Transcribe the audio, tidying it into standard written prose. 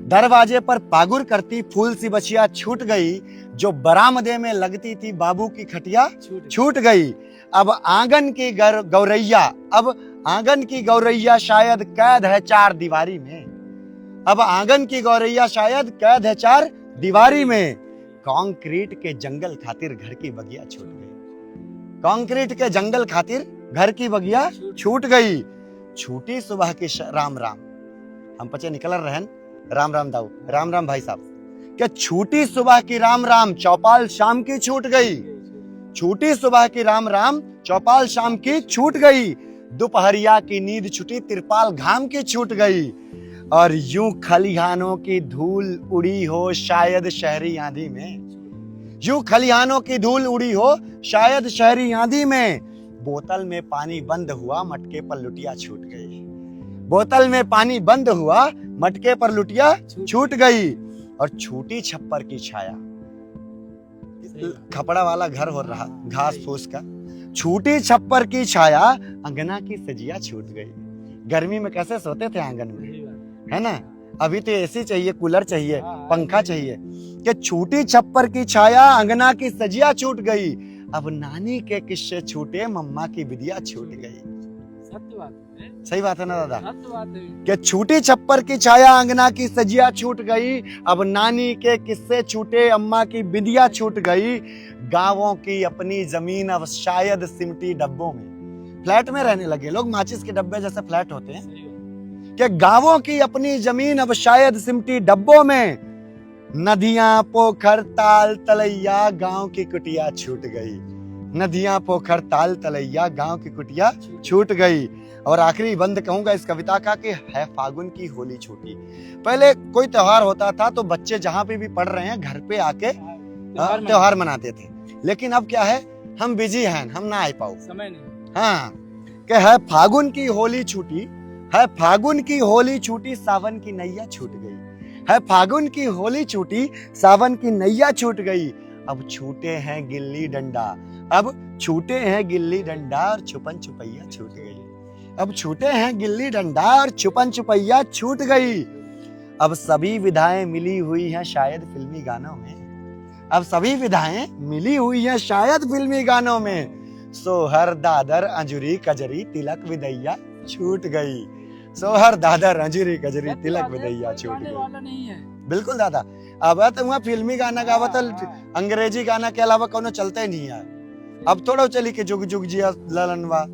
दरवाजे पर पागुर करती फूल सी बचिया छूट गई, जो बरामदे में लगती थी बाबू की खटिया छूट गई। अब आंगन की गौरैया, अब आंगन की गौरैया शायद कैद है चार दीवारी में। अब आंगन की गौरैया शायद कैद है चार दीवारी में। कंक्रीट के जंगल खातिर घर की बगिया छूट गई। कंक्रीट के जंगल खातिर घर की बगिया छूट गई। छूटी सुबह की राम राम, हम पचे निकल रहन राम राम दाऊ, राम राम भाई साहब। क्या छूटी सुबह की राम राम चौपाल शाम की छूट गई। छूटी सुबह की राम राम चौपाल शाम की छूट गई। दोपहरिया की नींद छुटी तिरपाल घाम की छूट गई। और यूं खलिहानों की धूल उड़ी हो शायद शहरी आंधी में। यूं खलिहानों की धूल उड़ी हो शायद शहरी आंधी में। बोतल में पानी बंद हुआ मटके पर लुटिया छूट गई। बोतल में पानी बंद हुआ मटके पर लुटिया छूट गई। और छूटी छप्पर की छाया, खपड़ा वाला घर हो रहा घास फूस का। छूटी छप्पर की छाया अंगना की सजिया छूट गई। गर्मी में कैसे सोते थे आंगन में, है ना। अभी तो एसी चाहिए, कूलर चाहिए, पंखा चाहिए। कि छूटी छप्पर की छाया अंगना की सजिया छूट गई। अब नानी के किस्से छूटे मम्मा की विदिया छूट गई। सत्य बात है। सही बात है ना दादा। सत्य बात है। कि छूटी छप्पर की छाया अंगना की सजिया छूट गई। अब नानी के किस्से छूटे अम्मा की विदिया छूट गई। गांवों की अपनी जमीन अब शायद सिमटी डब्बों में। फ्लैट में रहने लगे लोग, माचिस के डब्बे जैसे फ्लैट होते हैं। कि गांवों की अपनी जमीन अब शायद सिमटी डब्बों में। नदियां पोखर ताल तलैया गांव की कुटिया छूट गई। नदियां पोखर ताल तलैया गांव की कुटिया छूट गई। और आखिरी बंद कहूंगा इस कविता का कि है फागुन की होली छूटी। पहले कोई त्योहार होता था तो बच्चे जहां पे भी पढ़ रहे हैं घर पे आके त्योहार मनाते थे। लेकिन अब क्या है, हम बिजी हैं, हम ना आ पाओ, समय नहीं। हाँ। कि है फागुन की होली छूटी, है फागुन की होली छूटी सावन की नैया छूट गई। है फागुन की होली छूटी सावन की नैया छूट गई। अब छूटे हैं गिल्ली डंडा, अब छूटे हैं गिल्ली डंडा और छुपन छुपैया छूट गई। अब छूटे हैं गिल्ली डंडा और छुपन छुपैया छूट गई। अब सभी विधाएं मिली हुई हैं शायद फिल्मी गानों में। अब सभी विधाएं मिली हुई हैं शायद फिल्मी गानों में। सोहर दादर अंजुरी कजरी तिलक विदैया छूट गई। सोहर दादर अंजुरी कजरी तिलक विदैया छूट गई। बिल्कुल दादा। अब तो वहाँ फिल्मी गाना गावत, अंग्रेजी गाना के अलावा कोनो चलते ही नहीं है। अब थोड़ा चली के जुग जुग जिया ललनवा